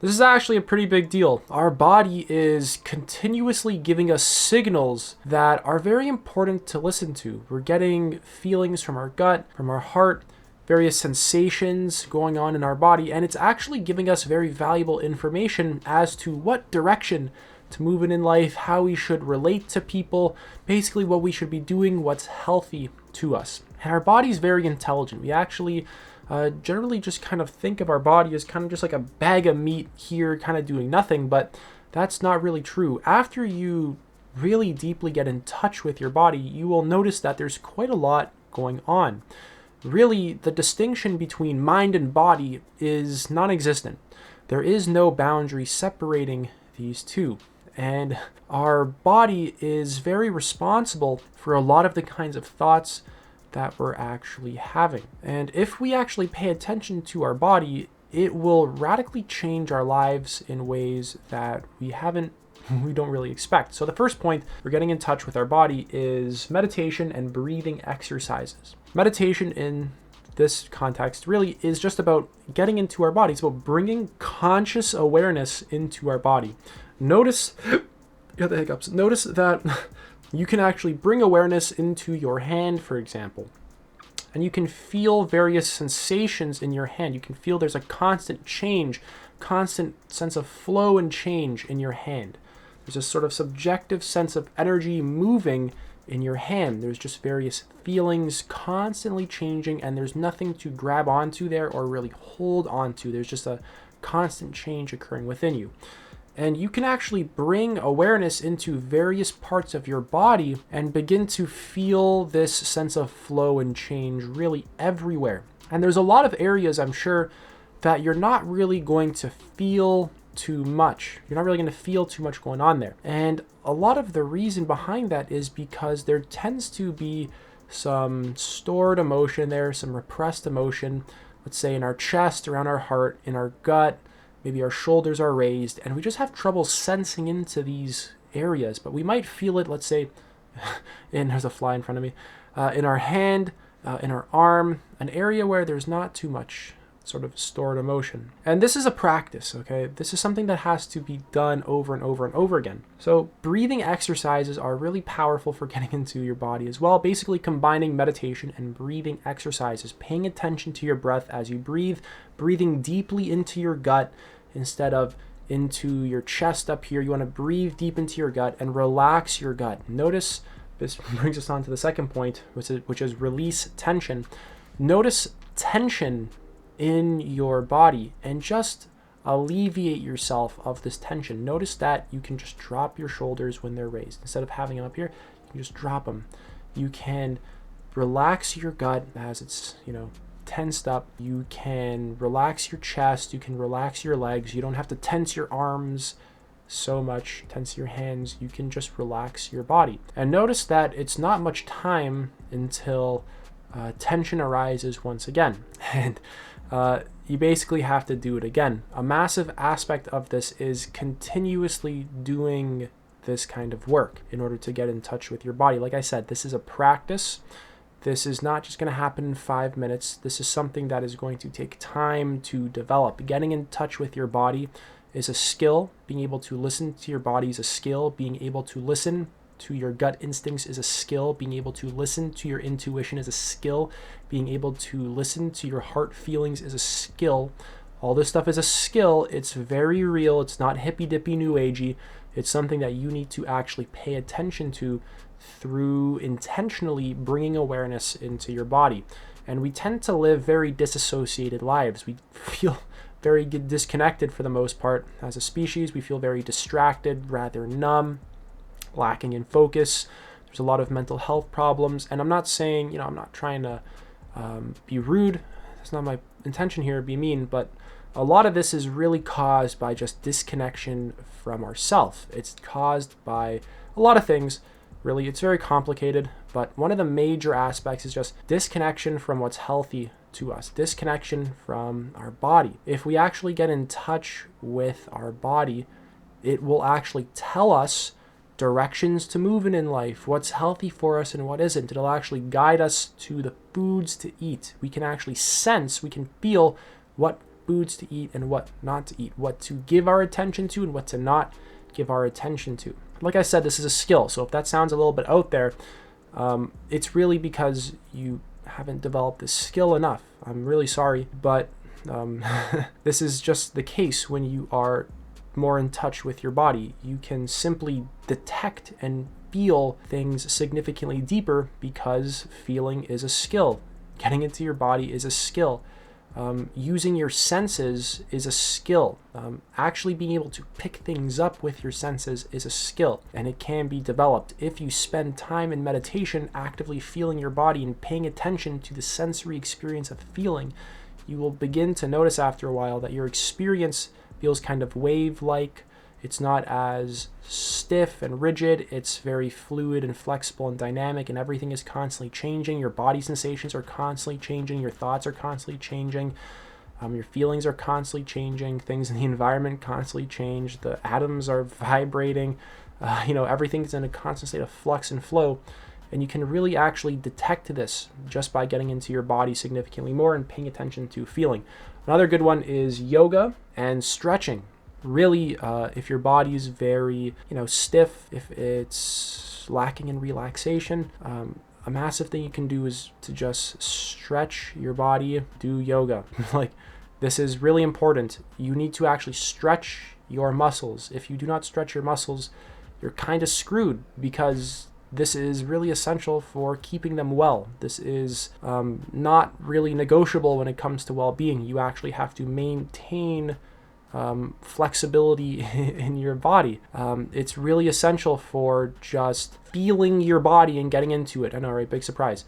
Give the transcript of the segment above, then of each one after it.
This is actually a pretty big deal. Our body is continuously giving us signals that are very important to listen to. We're getting feelings from our gut, from our heart, various sensations going on in our body, and it's actually giving us very valuable information as to what direction to move in life, how we should relate to people, basically what we should be doing, what's healthy to us. And our body's very intelligent. We actually generally just kind of think of our body as kind of just like a bag of meat here, kind of doing nothing, but that's not really true. After you really deeply get in touch with your body, you will notice that there's quite a lot going on. Really, the distinction between mind and body is non-existent. There is no boundary separating these two. And our body is very responsible for a lot of the kinds of thoughts that we're actually having. And if we actually pay attention to our body, it will radically change our lives in ways that we don't really expect. So the first point for getting in touch with our body is meditation and breathing exercises. Meditation in this context really is just about getting into our body. It's about bringing conscious awareness into our body. Notice that you can actually bring awareness into your hand, for example, and you can feel various sensations in your hand. You can feel there's a constant change, constant sense of flow and change in your hand. There's a sort of subjective sense of energy moving in your hand. There's just various feelings constantly changing, and there's nothing to grab onto there or really hold onto. There's just a constant change occurring within you. And you can actually bring awareness into various parts of your body and begin to feel this sense of flow and change really everywhere. And there's a lot of areas, I'm sure, that you're not really going to feel too much. You're not really going to feel too much going on there. And a lot of the reason behind that is because there tends to be some stored emotion there, some repressed emotion, let's say in our chest, around our heart, in our gut. Maybe our shoulders are raised, and we just have trouble sensing into these areas. But we might feel it, let's say, and there's a fly in front of me, in our hand, in our arm, an area where there's not too much sort of stored emotion. And this is a practice, okay? This is something that has to be done over and over and over again. So breathing exercises are really powerful for getting into your body as well. Basically combining meditation and breathing exercises, paying attention to your breath as you breathe, breathing deeply into your gut instead of into your chest up here. You want to breathe deep into your gut and relax your gut. Notice, this brings us on to the second point, which is release tension. Notice tension in your body and just alleviate yourself of this tension. Notice that you can just drop your shoulders when they're raised. Instead of having them up here, you can just drop them. You can relax your gut as it's, tensed up. You can relax your chest. You can relax your legs. You don't have to tense your arms so much, tense your hands. You can just relax your body. And notice that it's not much time until tension arises once again. And you basically have to do it again. A massive aspect of this is continuously doing this kind of work in order to get in touch with your body. Like I said, this is a practice. This is not just going to happen in 5 minutes. This is something that is going to take time to develop. Getting in touch with your body is a skill. Being able to listen to your body is a skill. Being able to listen to your gut instincts is a skill. Being able to listen to your intuition is a skill. Being able to listen to your heart feelings is a skill. All this stuff is a skill. It's very real. It's not hippy-dippy new agey. It's something that you need to actually pay attention to through intentionally bringing awareness into your body. And we tend to live very disassociated lives. We feel very disconnected for the most part. As a species, we feel very distracted, rather numb, lacking in focus. There's a lot of mental health problems. And I'm not saying, I'm not trying to be rude. That's not my intention here, be mean, but a lot of this is really caused by just disconnection from ourself. It's caused by a lot of things. Really, it's very complicated, but one of the major aspects is just disconnection from what's healthy to us, disconnection from our body. If we actually get in touch with our body, it will actually tell us directions to move in life, what's healthy for us and what isn't. It'll actually guide us to the foods to eat. We can actually sense, we can feel what foods to eat and what not to eat, what to give our attention to and what to not give our attention to. Like I said, this is a skill. So if that sounds a little bit out there, it's really because you haven't developed this skill enough. I'm really sorry, but this is just the case when you are more in touch with your body. You can simply detect and feel things significantly deeper because feeling is a skill. Getting into your body is a skill. Using your senses is a skill. Actually being able to pick things up with your senses is a skill, and it can be developed. If you spend time in meditation actively feeling your body and paying attention to the sensory experience of feeling, you will begin to notice after a while that your experience feels kind of wave-like. It's not as stiff and rigid. It's very fluid and flexible and dynamic, and everything is constantly changing. Your body sensations are constantly changing. Your thoughts are constantly changing. Your feelings are constantly changing. Things in the environment constantly change. The atoms are vibrating. Everything's in a constant state of flux and flow. And you can really actually detect this just by getting into your body significantly more and paying attention to feeling. Another good one is yoga and stretching. Really, if your body is very, stiff, if it's lacking in relaxation, a massive thing you can do is to just stretch your body, do yoga. This is really important. You need to actually stretch your muscles. If you do not stretch your muscles, you're kind of screwed, because this is really essential for keeping them well. This is not really negotiable when it comes to well-being. You actually have to maintain flexibility in your body. It's really essential for just feeling your body and getting into it. I know, right? Big surprise.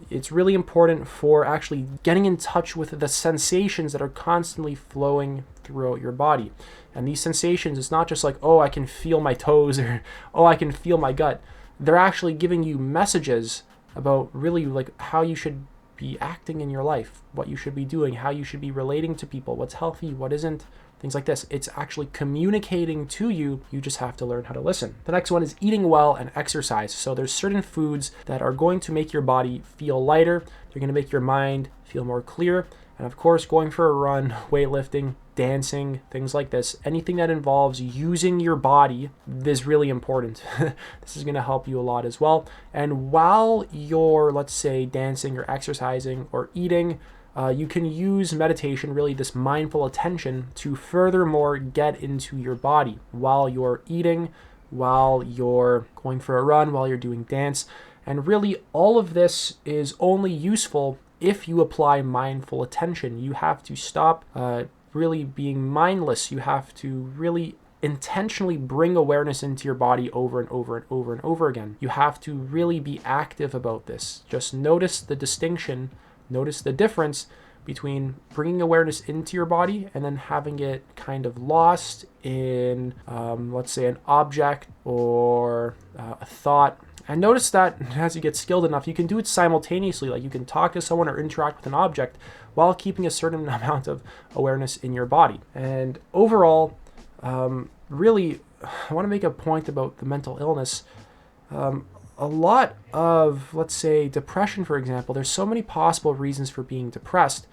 It's really important for actually getting in touch with the sensations that are constantly flowing throughout your body. And these sensations, it's not just like, oh, I can feel my toes, or oh, I can feel my gut. They're actually giving you messages about really like how you should be acting in your life, what you should be doing, how you should be relating to people, what's healthy, what isn't, things like this. It's actually communicating to you. You just have to learn how to listen. The next one is eating well and exercise. So there's certain foods that are going to make your body feel lighter. They're going to make your mind feel more clear. And of course, going for a run, weightlifting, dancing, things like this, anything that involves using your body is really important. This is going to help you a lot as well. And while you're, let's say, dancing or exercising or eating, you can use meditation, really this mindful attention, to furthermore get into your body while you're eating, while you're going for a run, while you're doing dance. And really all of this is only useful if you apply mindful attention. You have to stop really being mindless. You have to really intentionally bring awareness into your body over and over and over and over again. You have to really be active about this. Just notice the distinction, notice the difference between bringing awareness into your body and then having it kind of lost in, let's say, an object or a thought. And notice that as you get skilled enough, you can do it simultaneously. Like you can talk to someone or interact with an object while keeping a certain amount of awareness in your body. And overall, really, I want to make a point about the mental illness. A lot of, let's say, depression, for example, there's so many possible reasons for being depressed.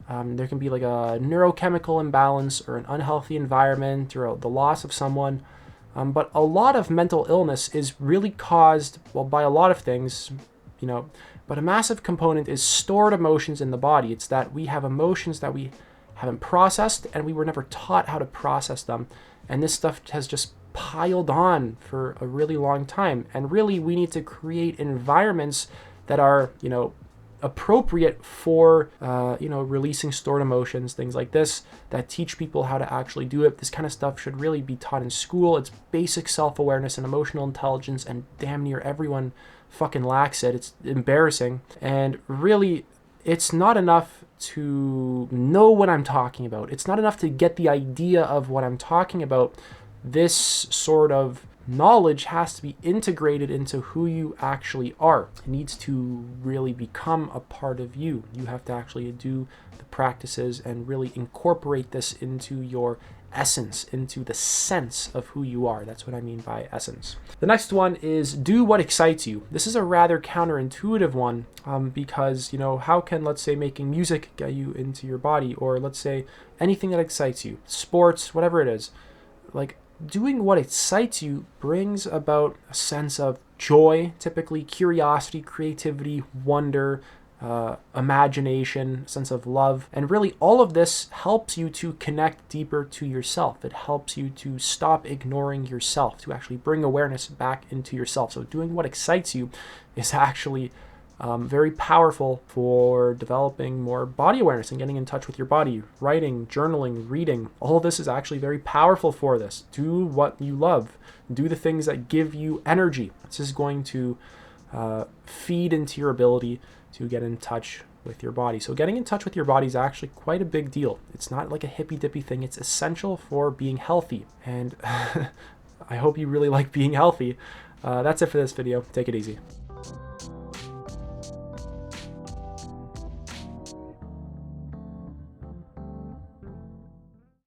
There can be like a neurochemical imbalance or an unhealthy environment or the loss of someone. But a lot of mental illness is really caused, well, by a lot of things, but a massive component is stored emotions in the body. It's that we have emotions that we haven't processed, and we were never taught how to process them. And this stuff has just piled on for a really long time. And really, we need to create environments that are, appropriate for, releasing stored emotions, things like this, that teach people how to actually do it. This kind of stuff should really be taught in school. It's basic self-awareness and emotional intelligence, and damn near everyone fucking lacks it. It's embarrassing. And really, it's not enough to know what I'm talking about. It's not enough to get the idea of what I'm talking about. This sort of knowledge has to be integrated into who you actually are. It needs to really become a part of you. You have to actually do the practices and really incorporate this into your essence, into the sense of who you are. That's what I mean by essence. The next one is do what excites you. This is a rather counterintuitive one because, how can, let's say, making music get you into your body, or let's say anything that excites you, sports, whatever it is. Like, doing what excites you brings about a sense of joy, typically curiosity, creativity, wonder, imagination, sense of love. And really all of this helps you to connect deeper to yourself. It helps you to stop ignoring yourself, to actually bring awareness back into yourself. So doing what excites you is actually very powerful for developing more body awareness and getting in touch with your body. Writing, journaling, reading, all of this is actually very powerful for this. Do what you love. Do the things that give you energy. This is going to feed into your ability to get in touch with your body. So getting in touch with your body is actually quite a big deal. It's not like a hippy-dippy thing. It's essential for being healthy. And I hope you really like being healthy. That's it for this video. Take it easy.